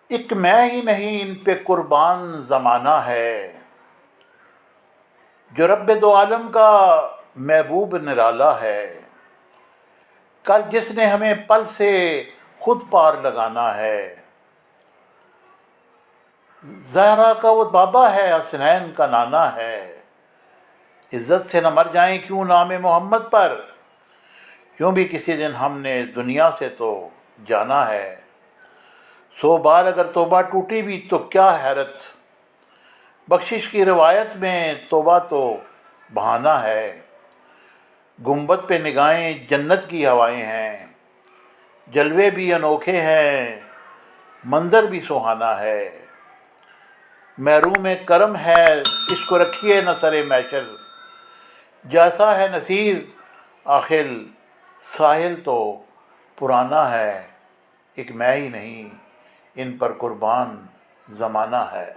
ایک میں ہی نہیں ان پہ قربان زمانہ ہے، جو رب دو عالم کا محبوب نرالا ہے۔ کل جس نے ہمیں پل سے خود پار لگانا ہے، زہرا کا وہ بابا ہے، حسنین کا نانا ہے۔ عزت سے نہ مر جائیں کیوں نام محمد پر، یوں بھی کسی دن ہم نے اس دنیا سے تو جانا ہے۔ 100 بار اگر توبہ ٹوٹی بھی تو کیا حیرت، بخشش کی روایت میں توبہ تو بہانہ ہے۔ گنبد پہ نگاہیں جنت کی ہوائیں ہیں، جلوے بھی انوکھے ہیں، منظر بھی سہانا ہے۔ محروم کرم ہے اس کو رکھیے نہ سر محشر، جیسا ہے نصیر آخر ساحل تو پرانا ہے۔ ایک میں ہی نہیں ان پر قربان زمانہ ہے۔